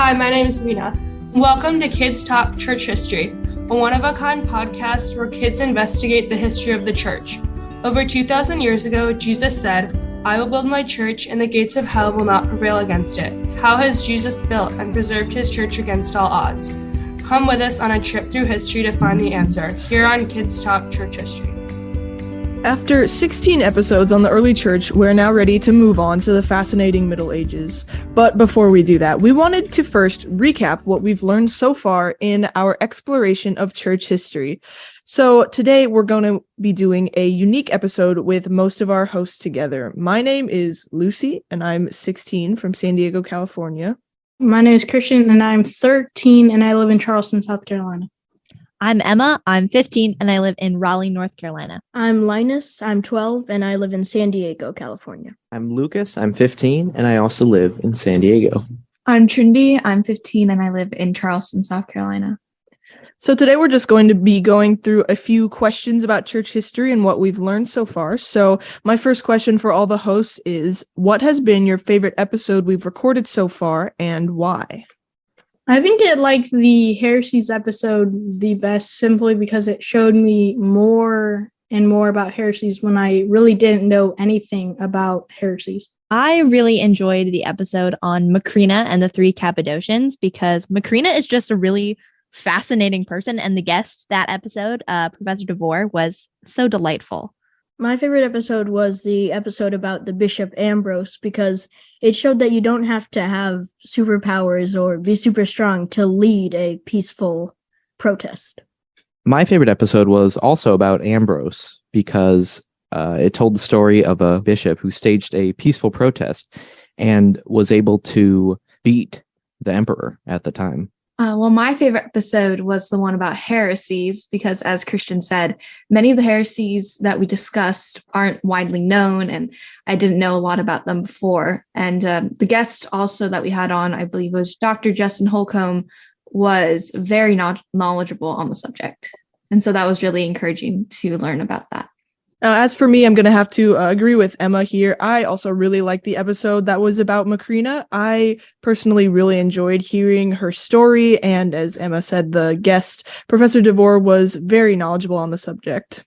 Hi, my name is Mina. Welcome to Kids Talk Church History, a one-of-a-kind podcast where kids investigate the history of the church. Over 2,000 years ago, Jesus said, "I will build my church, and the gates of hell will not prevail against it." How has Jesus built and preserved his church against all odds? Come with us on a trip through history to find the answer, here on Kids Talk Church History. After 16 episodes on the early church, we're now ready to move on to the fascinating Middle Ages. But before we do that, we wanted to first recap what we've learned so far in our exploration of church history. So today we're going to be doing a unique episode with most of our hosts together. My name is Lucy, and I'm 16 from San Diego, California. My name is Christian, and I'm 13, and I live in Charleston, South Carolina. I'm Emma. I'm 15, and I live in Raleigh, North Carolina. I'm Linus. I'm 12, and I live in San Diego, California. I'm Lucas. I'm 15, and I also live in San Diego. I'm Trinity. I'm 15, and I live in Charleston, South Carolina. So today we're just going to be going through a few questions about church history and what we've learned so far. So my first question for all the hosts is, what has been your favorite episode we've recorded so far and why? I think it liked the heresies episode the best simply because it showed me more and more about heresies when I really didn't know anything about heresies. I really enjoyed the episode on Macrina and the three Cappadocians because Macrina is just a really fascinating person, and the guest that episode, Professor DeVore, was so delightful. My favorite episode was the episode about the Bishop Ambrose because it showed that you don't have to have superpowers or be super strong to lead a peaceful protest. My favorite episode was also about Ambrose because it told the story of a bishop who staged a peaceful protest and was able to beat the emperor at the time. Well, my favorite episode was the one about heresies because, as Christian said, many of the heresies that we discussed aren't widely known, and I didn't know a lot about them before. And the guest also that we had on, I believe, was Dr. Justin Holcomb, was very knowledgeable on the subject. And so that was really encouraging to learn about that. As for me, I'm going to have to agree with Emma here. I also really liked the episode that was about Macrina. I personally really enjoyed hearing her story. And as Emma said, the guest, Professor DeVore, was very knowledgeable on the subject.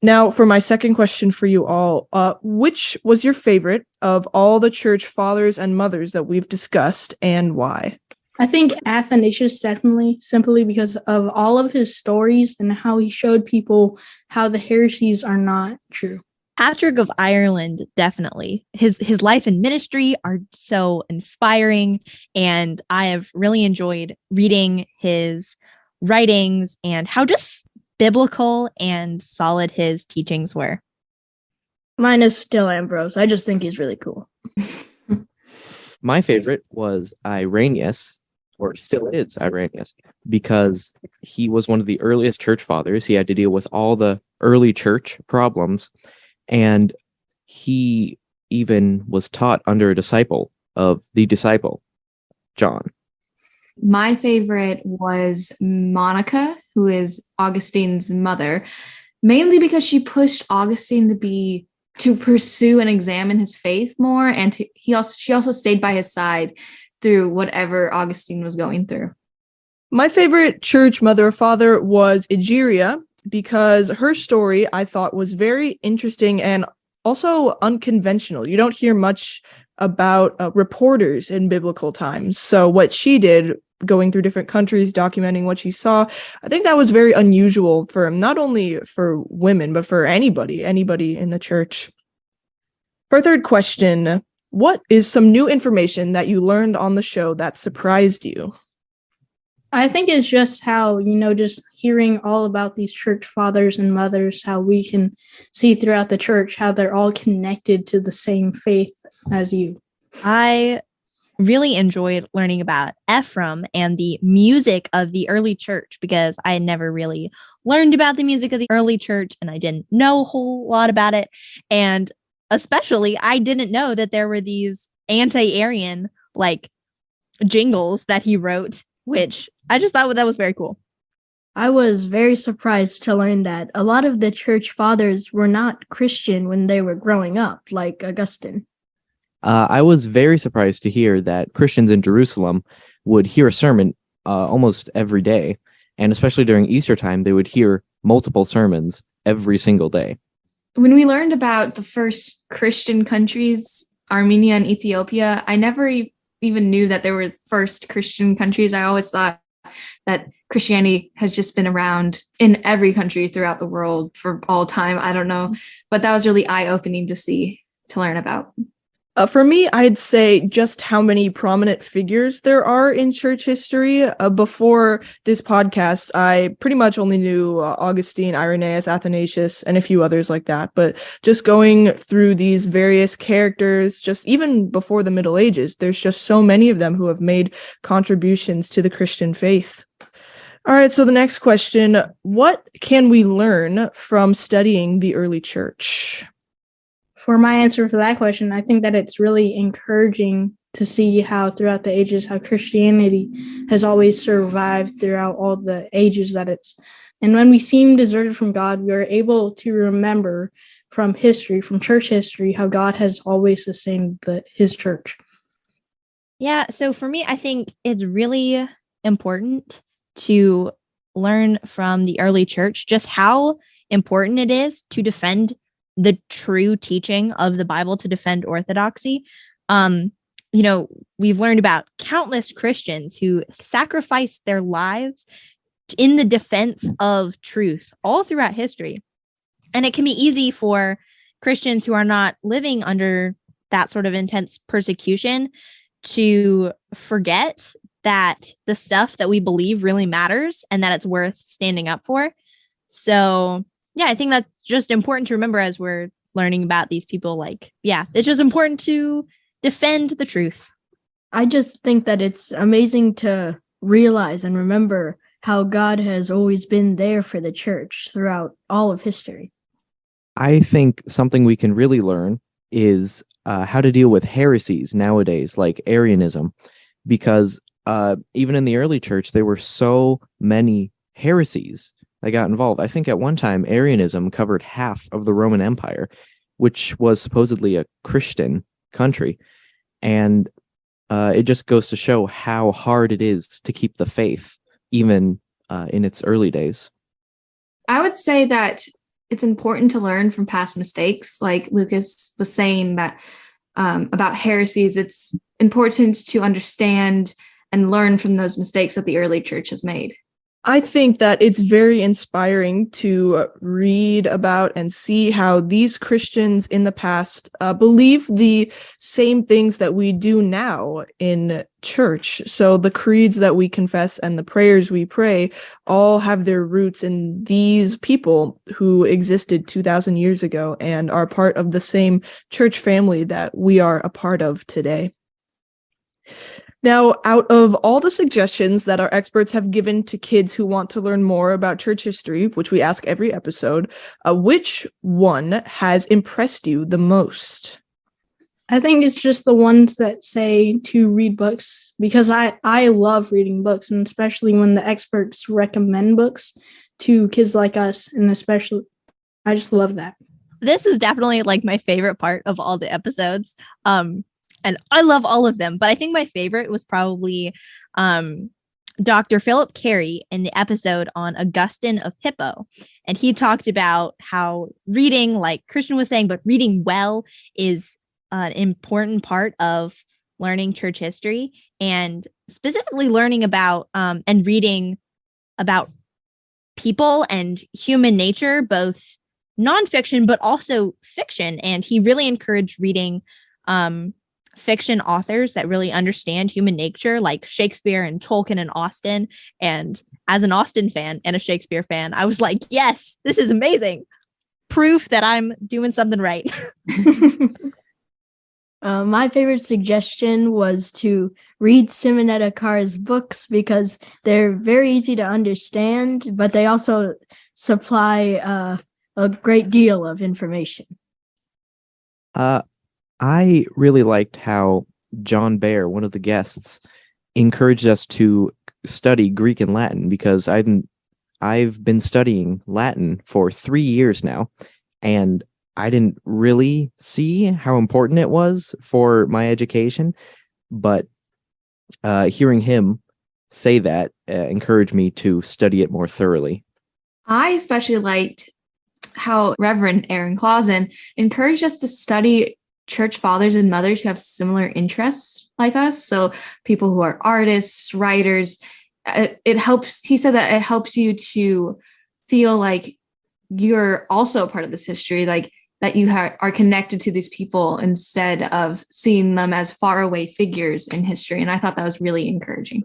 Now, for my second question for you all, which was your favorite of all the church fathers and mothers that we've discussed and why? I think Athanasius definitely, simply because of all of his stories and how he showed people how the heresies are not true. Patrick of Ireland, definitely. His life and ministry are so inspiring, and I have really enjoyed reading his writings and how just biblical and solid his teachings were. Mine is still Ambrose. I just think he's really cool. My favorite was Irenaeus, or still is Irenaeus, because he was one of the earliest church fathers. He had to deal with all the early church problems, and he even was taught under a disciple of the disciple, John. My favorite was Monica, who is Augustine's mother, mainly because she pushed Augustine to pursue and examine his faith more, and she also stayed by his side through whatever Augustine was going through. My favorite church mother or father was Egeria because her story I thought was very interesting and also unconventional. You don't hear much about reporters in biblical times. So what she did, going through different countries, documenting what she saw, I think that was very unusual for not only for women, but for anybody in the church. For our third question, what is some new information that you learned on the show that surprised you? I think it's just how, just hearing all about these church fathers and mothers, how we can see throughout the church, how they're all connected to the same faith as you. I really enjoyed learning about Ephraim and the music of the early church because I had never really learned about the music of the early church and I didn't know a whole lot about it. And especially, I didn't know that there were these anti-Arian jingles that he wrote, which I just thought that was very cool. I was very surprised to learn that a lot of the church fathers were not Christian when they were growing up, like Augustine. I was very surprised to hear that Christians in Jerusalem would hear a sermon almost every day. And especially during Easter time, they would hear multiple sermons every single day. When we learned about the first Christian countries, Armenia and Ethiopia, I never even knew that they were first Christian countries. I always thought that Christianity has just been around in every country throughout the world for all time. I don't know, but that was really eye-opening to learn about. For me, I'd say just how many prominent figures there are in church history. Before this podcast, I pretty much only knew Augustine, Irenaeus, Athanasius, and a few others like that. But just going through these various characters, just even before the Middle Ages, there's just so many of them who have made contributions to the Christian faith. All right, so the next question, what can we learn from studying the early church? For my answer for that question, I think that it's really encouraging to see how throughout the ages, how Christianity has always survived throughout all the ages that it's. And when we seem deserted from God, we are able to remember from history, from church history, how God has always sustained his church. Yeah, so for me, I think it's really important to learn from the early church just how important it is to defend the true teaching of the Bible, to defend orthodoxy. We've learned about countless Christians who sacrificed their lives in the defense of truth all throughout history. And it can be easy for Christians who are not living under that sort of intense persecution to forget that the stuff that we believe really matters and that it's worth standing up for. So yeah, I think that's just important to remember as we're learning about these people. It's just important to defend the truth. I just think that it's amazing to realize and remember how God has always been there for the church throughout all of history. I think something we can really learn is how to deal with heresies nowadays, like Arianism, because even in the early church, there were so many heresies that got involved. I think at one time, Arianism covered half of the Roman Empire, which was supposedly a Christian country. And it just goes to show how hard it is to keep the faith, even in its early days. I would say that it's important to learn from past mistakes. Like Lucas was saying that about heresies, it's important to understand and learn from those mistakes that the early church has made. I think that it's very inspiring to read about and see how these Christians in the past believe the same things that we do now in church. So the creeds that we confess and the prayers we pray all have their roots in these people who existed 2,000 years ago and are part of the same church family that we are a part of today. Now, out of all the suggestions that our experts have given to kids who want to learn more about church history, which we ask every episode, which one has impressed you the most? I think it's just the ones that say to read books, because I love reading books, and especially when the experts recommend books to kids like us, and especially, I just love that. This is definitely my favorite part of all the episodes. And I love all of them, but I think my favorite was probably Dr. Philip Carey in the episode on Augustine of Hippo. And he talked about how reading, like Christian was saying, but reading well is an important part of learning church history, and specifically learning about and reading about people and human nature, both nonfiction, but also fiction. And he really encouraged reading fiction authors that really understand human nature, like Shakespeare and Tolkien and Austen. And as an Austen fan and a Shakespeare fan, I was like, yes, this is amazing. Proof that I'm doing something right. My favorite suggestion was to read Simonetta Carr's books because they're very easy to understand, but they also supply a great deal of information. I really liked how John Baer, one of the guests, encouraged us to study Greek and Latin, because I've been studying Latin for 3 years now, and I didn't really see how important it was for my education, but hearing him say that encouraged me to study it more thoroughly. I especially liked how Reverend Aaron Clausen encouraged us to study church fathers and mothers who have similar interests like us. So people who are artists, writers, it helps. He said that it helps you to feel like you're also a part of this history, like that you are connected to these people instead of seeing them as faraway figures in history. And I thought that was really encouraging.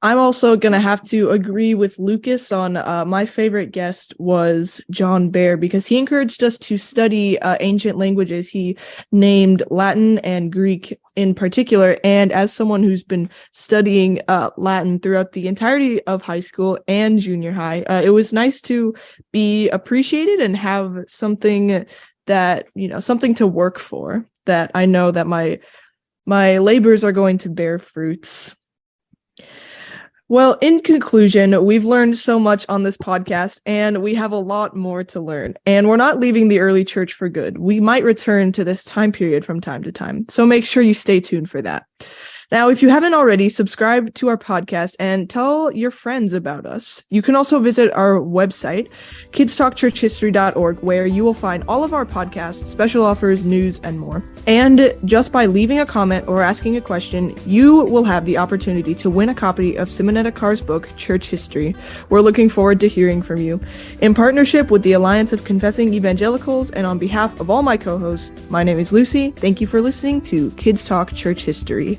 I'm also going to have to agree with Lucas on my favorite guest was John Bear, because he encouraged us to study ancient languages. He named Latin and Greek in particular. And as someone who's been studying Latin throughout the entirety of high school and junior high, it was nice to be appreciated and have something that, something to work for, that I know that my labors are going to bear fruits. Well, in conclusion, we've learned so much on this podcast, and we have a lot more to learn. And we're not leaving the early church for good. We might return to this time period from time to time, so make sure you stay tuned for that. Now, if you haven't already, subscribe to our podcast and tell your friends about us. You can also visit our website, kidstalkchurchhistory.org, where you will find all of our podcasts, special offers, news, and more. And just by leaving a comment or asking a question, you will have the opportunity to win a copy of Simonetta Carr's book, Church History. We're looking forward to hearing from you. In partnership with the Alliance of Confessing Evangelicals and on behalf of all my co-hosts, my name is Lucy. Thank you for listening to Kids Talk Church History.